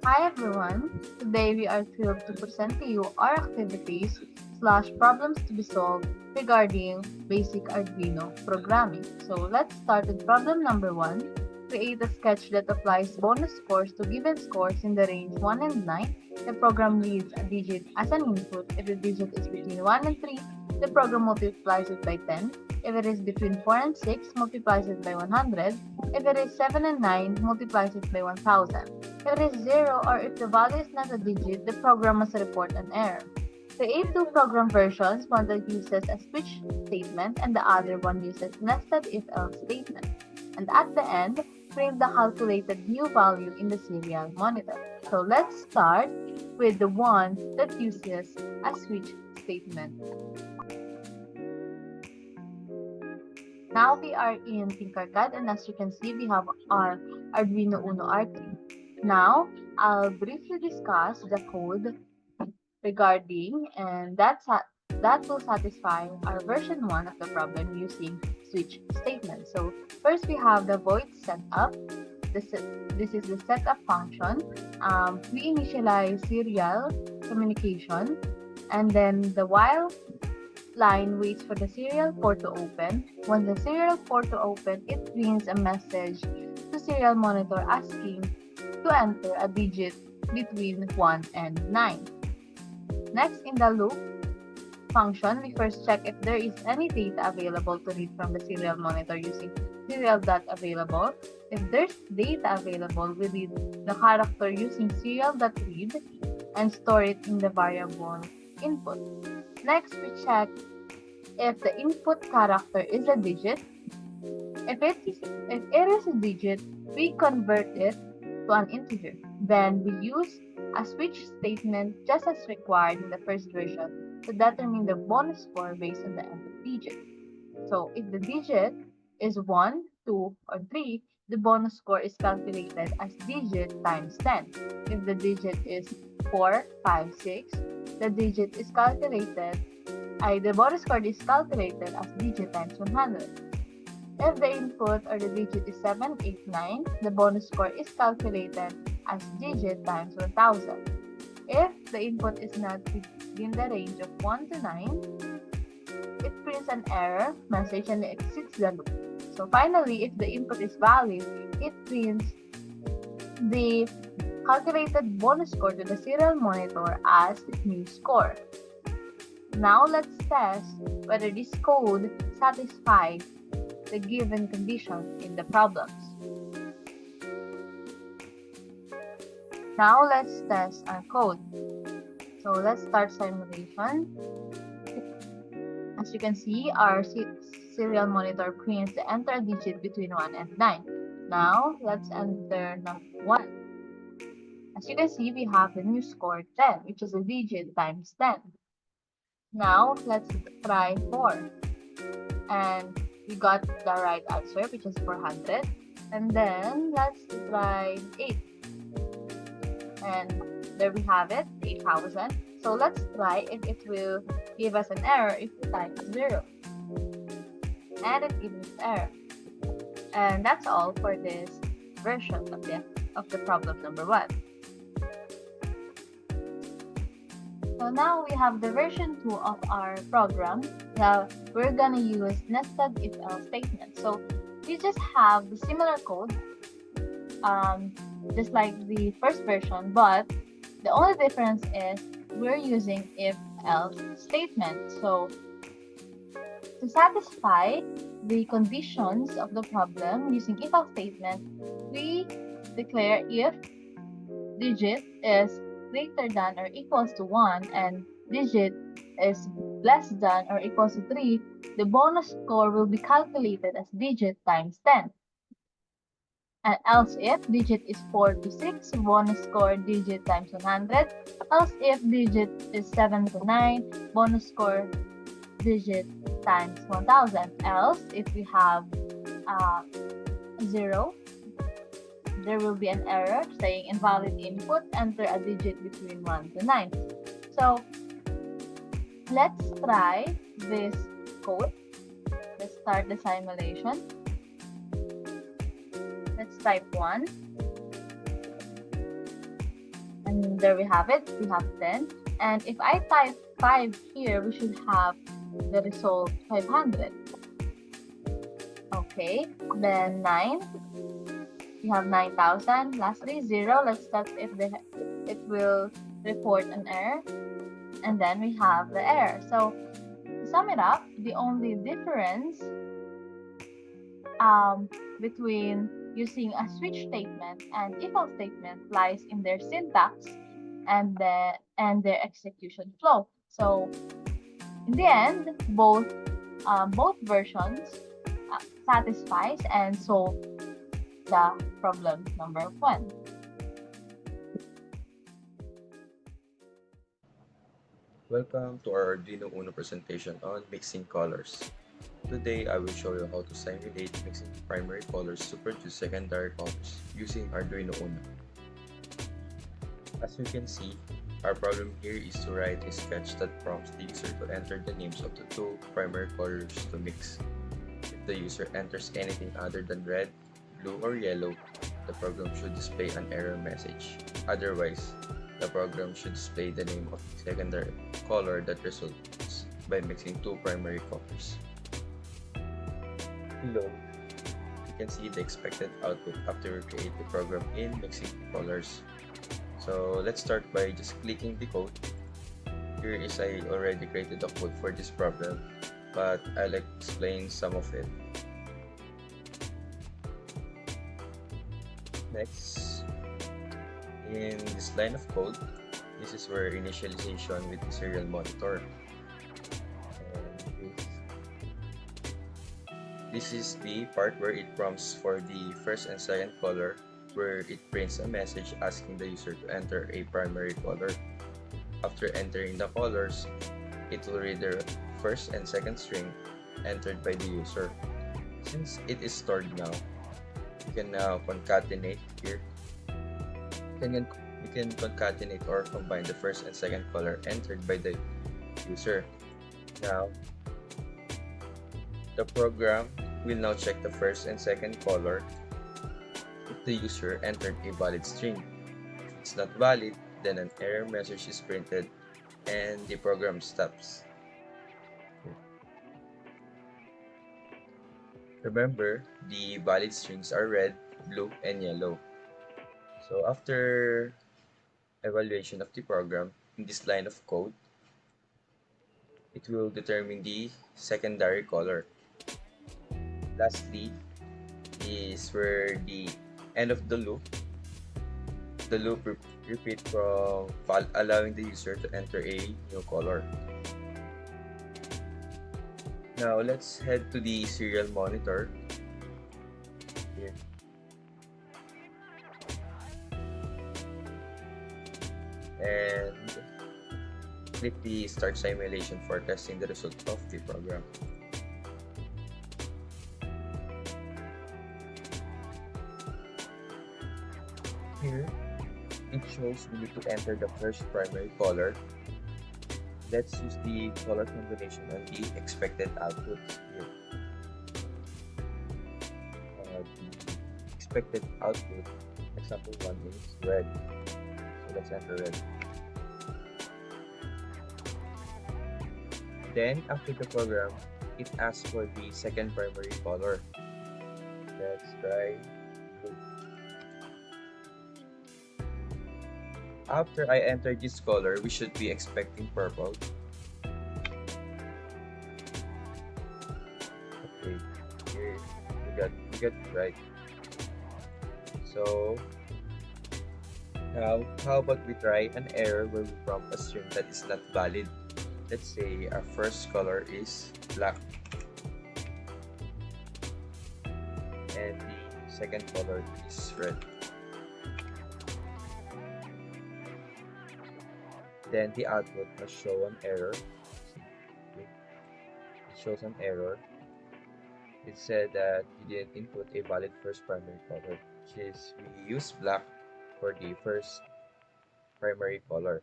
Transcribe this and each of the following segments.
Hi everyone! Today we are thrilled to present to you our activities slash problems to be solved regarding basic Arduino programming. So let's start with problem number 1. Create a sketch that applies bonus scores to given scores in the range 1 and 9. The program reads a digit as an input. If the digit is between 1 and 3, the program multiplies it by 10. If it is between 4 and 6, multiplies it by 100. If it is 7 and 9, multiplies it by 1000. If it is 0 or if the value is not a digit, the program must report an error. Create two program versions, one that uses a switch statement and the other one uses nested if-else statement. And at the end, print the calculated new value in the serial monitor. So let's start with the one that uses a switch statement. Now we are in Tinkercad, and as you can see, we have our Arduino Uno R3. Now, I'll briefly discuss the code regarding, and that will satisfy our version 1 of the problem using switch statement. So first we have the void setup. This is the setup function. We initialize serial communication, and then the while line waits for the serial port to open. Once the serial port to open, it prints a message to serial monitor asking to enter a digit between 1 and 9. Next, in the loop function, we first check if there is any data available to read from the serial monitor using serial.available. If there's data available, we read the character using serial.read and store it in the variable input. Next, we check if the input character is a digit. If it is a digit, we convert it to an integer. Then we use a switch statement just as required in the first version to determine the bonus score based on the input digit. So if the digit is 1, 2, or 3, the bonus score is calculated as digit times 10. If the digit is 4, 5, 6, the digit is calculated, the bonus score is calculated as digit times 100. If the input or the digit is 7, 8, 9, the bonus score is calculated as digit times 1000. If the input is not within the range of 1 to 9, it prints an error message and exits the loop. So finally, if the input is valid, it prints the calculated bonus score to the serial monitor as new score. Now let's test whether this code satisfies the given condition in the problems. Now let's test our code. So let's start simulation. As you can see, our serial monitor prints the enter digit between 1 and 9. Now let's enter number 1. As you can see, we have the new score 10, which is a digit times 10. Now let's try 4. And we got the right answer, which is 400. And then let's try 8. And there we have it, 8000. So let's try if it will give us an error if we type 0. And it gives us error. And that's all for this version of the problem number 1. So now we have the version 2 of our program. Now we're gonna use nested if-else statement. So we just have the similar code, just like the first version, but the only difference is we're using if-else statement. So to satisfy the conditions of the problem using if-else statement, we declare if digit is greater than or equals to 1 and digit is less than or equals to 3, the bonus score will be calculated as digit times 10. And else if digit is 4 to 6, bonus score digit times 100. Else if digit is 7 to 9, bonus score digit times 1000. Else if we have 0, there will be an error saying invalid input, enter a digit between 1 to 9. So let's try this code. Let's start the simulation. Let's type 1. And there we have it. We have 10. And if I type 5 here, we should have the result 500. Okay, then 9. We have 9,000. Lastly, 0. Let's test if it will report an error. And then we have the error. So, to sum it up, the only difference between using a switch statement and if-else statement lies in their syntax and their execution flow. So in the end, both versions satisfies and solve the problem number 1. Welcome to our Arduino Uno presentation on mixing colors. Today, I will show you how to simulate mixing primary colors to produce secondary colors using Arduino Uno. As you can see, our problem here is to write a sketch that prompts the user to enter the names of the two primary colors to mix. If the user enters anything other than red, blue, or yellow, the program should display an error message. Otherwise, the program should display the name of the secondary color that results by mixing two primary colors. Below, you can see the expected output after we create the program in mixing colors. So let's start by just clicking the code. Here is I already created the code for this problem, but I'll explain some of it. Next, in this line of code, this is where initialization with the serial monitor. And this is the part where it prompts for the first and second color, where it prints a message asking the user to enter a primary color. After entering the colors, it will read the first and second string entered by the user. Since it is stored now, we can now concatenate here. We can concatenate or combine the first and second color entered by the user. Now, the program will now check the first and second color if the user entered a valid string. If it's not valid, then an error message is printed and the program stops. Remember, the valid strings are red, blue, and yellow. So after evaluation of the program, in this line of code, it will determine the secondary color. Lastly, is where the end of the loop repeat from allowing the user to enter a new color. Now let's head to the serial monitor here. And click the start simulation for testing the result of the program. Here, it shows we need to enter the first primary color. Let's use the color combination on the expected outputs here. The expected output, example 1 is red. So let's enter red. Then, after the program, it asks for the second primary color. Let's try blue. After I enter this color, we should be expecting purple. Okay, here we got it right. So now, how about we try an error where we prompt a string that is not valid? Let's say our first color is black and the second color is red. Then the output must show an error. It shows an error. It said that you didn't input a valid first primary color, which is we use black for the first primary color.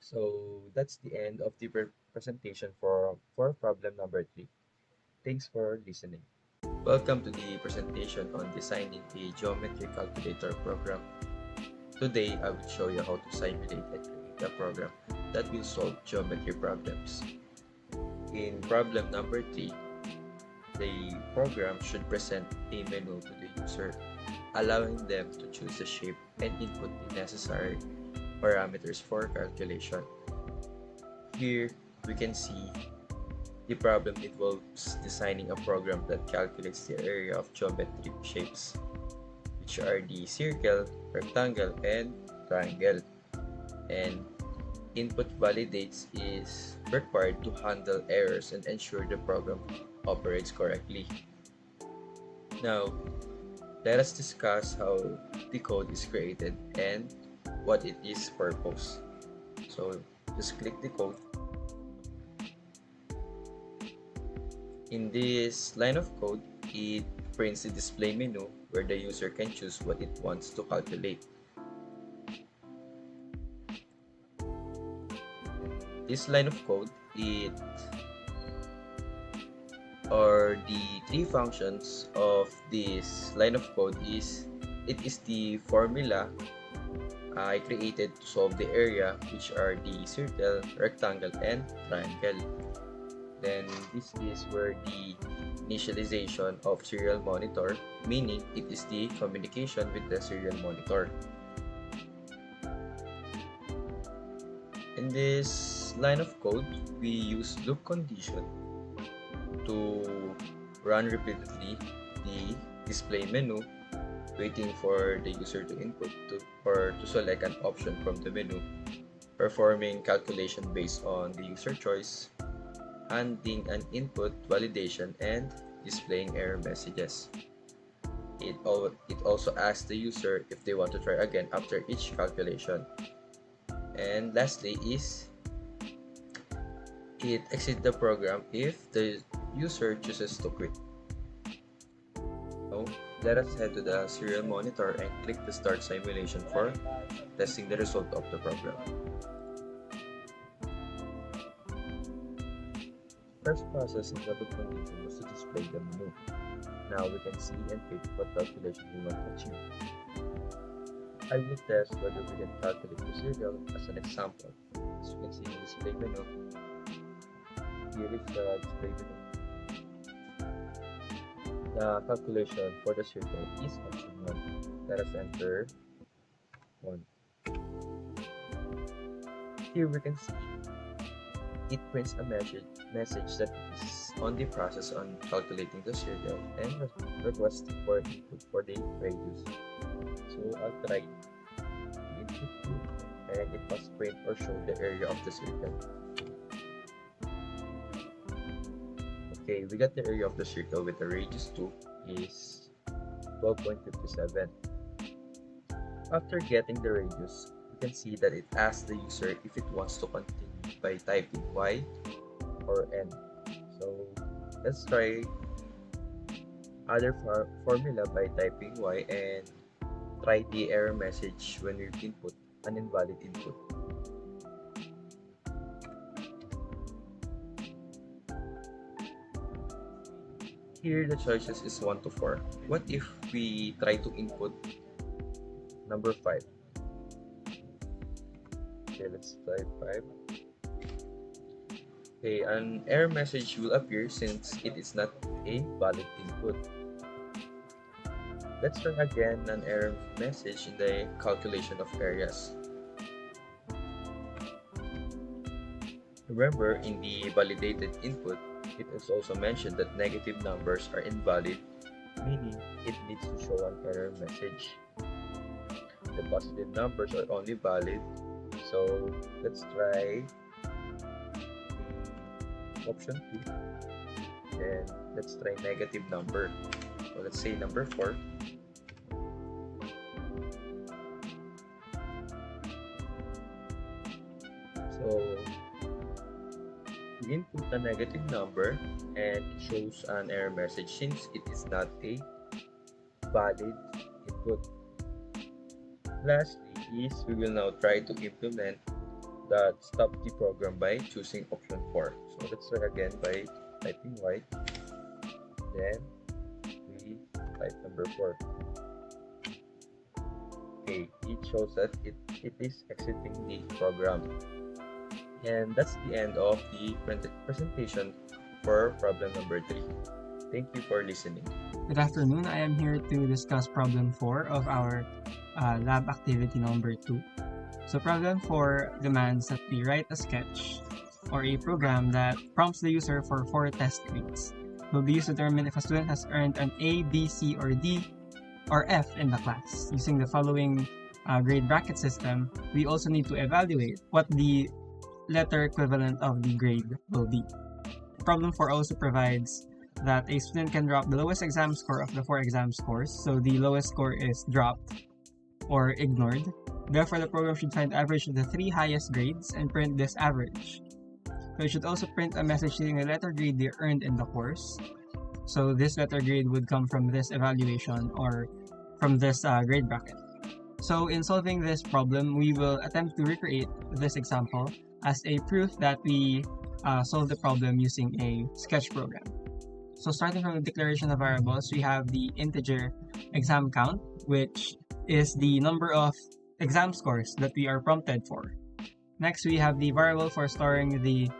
So that's the end of the presentation for problem number 3. Thanks for listening. Welcome to the presentation on designing a geometry calculator program. Today, I will show you how to simulate and create a program that will solve geometry problems. In problem number 3, the program should present a menu to the user, allowing them to choose the shape and input the necessary parameters for calculation. Here, we can see the problem involves designing a program that calculates the area of geometric shapes, which are the circle, rectangle, and triangle. And input validates is required to handle errors and ensure the program operates correctly. Now, let us discuss how the code is created and what it is purpose. So, just click the code. In this line of code, it prints the display menu where the user can choose what it wants to calculate. This line of code, the three functions of this line of code is the formula I created to solve the area, which are the circle, rectangle, and triangle. Then this is where the initialization of serial monitor, meaning it is the communication with the serial monitor. In this line of code, we use loop condition to run repeatedly the display menu, waiting for the user to input or to select an option from the menu, performing calculation based on the user choice, handling an input validation, and displaying error messages. It also asks the user if they want to try again after each calculation. And lastly is it exits the program if the user chooses to quit. Now, let us head to the serial monitor and click the start simulation for testing the result of the program. First process in the loop condition was to display the menu. Now we can see and pick what calculation we want to achieve. I will test whether we can calculate the circle as an example. As you can see in the display menu, here is the display menu. The calculation for the circle is option 1. Let us enter 1. Here we can see it prints a message that is on the process on calculating the circle and requesting for input for the radius. So I'll try the input and it must print or show the area of the circle. Okay, we got the area of the circle with the radius 2 is 12.57. After getting the radius, you can see that it asks the user if it wants to continue by typing y or n. So let's try other formula by typing y and try the error message when we input an invalid input. Here the choices is 1 to 4. What if we try to input number 5? Okay, let's type 5. Okay, an error message will appear since it is not a valid input. Let's try again an error message in the calculation of areas. Remember, in the validated input, it is also mentioned that negative numbers are invalid, meaning it needs to show an error message. The positive numbers are only valid, so let's try option 2 and let's try negative number. So let's say number 4. So we input a negative number and it shows an error message since it is not a valid input. Lastly is we will now try to implement that stop the program by choosing option 4. So let's try again by typing y, then we type number 4. Okay, A. It shows that it is exiting the program. And that's the end of the presentation for problem number 3. Thank you for listening. Good afternoon. I am here to discuss problem 4 of our lab activity number 2. So problem 4 demands that we write a sketch or a program that prompts the user for 4 test grades. Will be used to determine if a student has earned an A, B, C, or D, or F in the class. Using the following grade bracket system, we also need to evaluate what the letter equivalent of the grade will be. Problem 4 also provides that a student can drop the lowest exam score of the 4 exam scores, so the lowest score is dropped or ignored. Therefore, the program should find the average of the 3 highest grades and print this average. So it should also print a message stating the letter grade they earned in the course. So this letter grade would come from this evaluation or from this grade bracket. So in solving this problem, we will attempt to recreate this example as a proof that we solve the problem using a sketch program. So starting from the declaration of variables, we have the integer exam count, which is the number of exam scores that we are prompted for. Next, we have the variable for storing the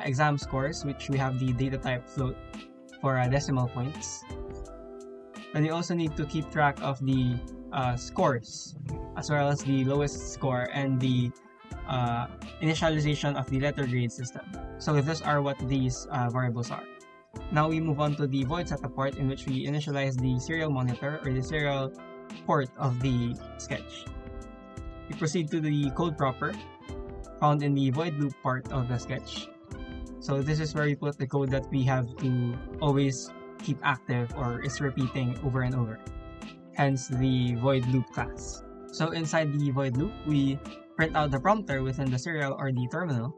exam scores, which we have the data type float for decimal points. And we also need to keep track of the scores, as well as the lowest score and the initialization of the letter grade system. So these are what these variables are. Now we move on to the void setup part, in which we initialize the serial monitor or the serial port of the sketch. We proceed to the code proper, found in the void loop part of the sketch. So this is where we put the code that we have to always keep active or is repeating over and over. Hence the void loop class. So inside the void loop, we print out the prompter within the serial or the terminal.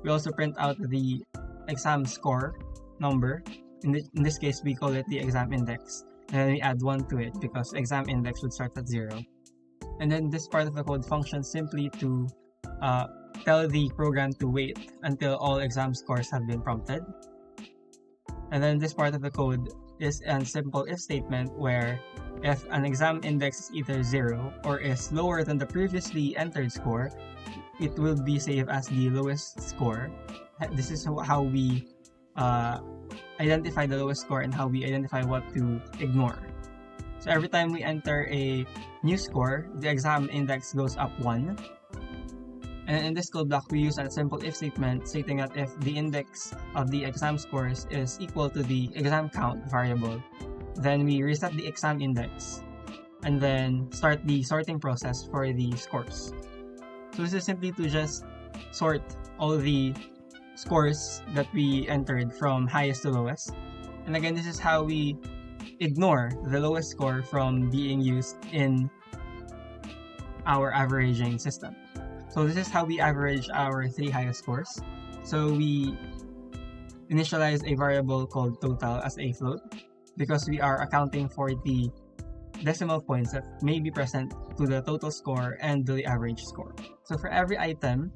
We also print out the exam score number. In this case, we call it the exam index. And then we add 1 to it because exam index would start at 0. And then this part of the code functions simply to tell the program to wait until all exam scores have been prompted. And then this part of the code is a simple if statement where if an exam index is either 0 or is lower than the previously entered score, it will be saved as the lowest score. This is how we identify the lowest score and how we identify what to ignore. So every time we enter a new score, the exam index goes up 1. And in this code block, we use a simple if statement stating that if the index of the exam scores is equal to the exam count variable, then we reset the exam index and then start the sorting process for the scores. So this is simply to just sort all the scores that we entered from highest to lowest. And again, this is how we ignore the lowest score from being used in our averaging system. So this is how we average our 3 highest scores. So we initialize a variable called total as a float because we are accounting for the decimal points that may be present to the total score and the average score. So for every item,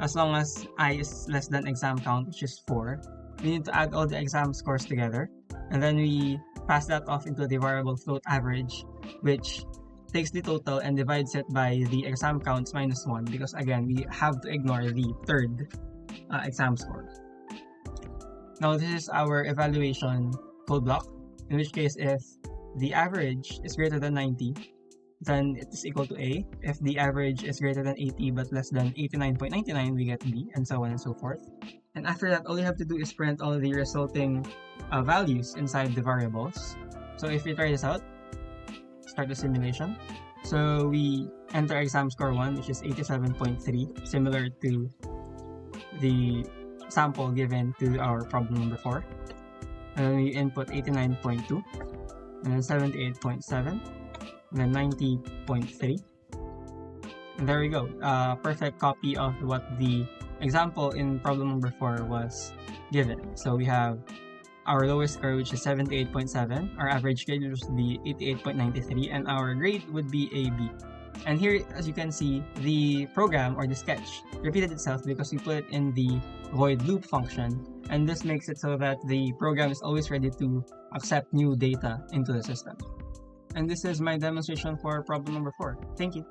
as long as I is less than exam count, which is 4, we need to add all the exam scores together, and then we pass that off into the variable float average, which takes the total and divides it by the exam counts minus 1, because again, we have to ignore the third exam score. Now this is our evaluation code block, in which case if the average is greater than 90, then it is equal to A. If the average is greater than 80 but less than 89.99, we get B, and so on and so forth. And after that, all you have to do is print all the resulting values inside the variables. So if we try this out, start the simulation. So we enter exam score 1, which is 87.3, similar to the sample given to our problem number 4. And then we input 89.2, and then 78.7, and then 90.3. And there we go. Perfect copy of what the example in problem number 4 was given. So we have our lowest score, which is 78.7, our average grade, which would be 88.93, and our grade would be a B. And here, as you can see, the program or the sketch repeated itself because we put it in the void loop function, and this makes it so that the program is always ready to accept new data into the system. And this is my demonstration for problem number 4. Thank you.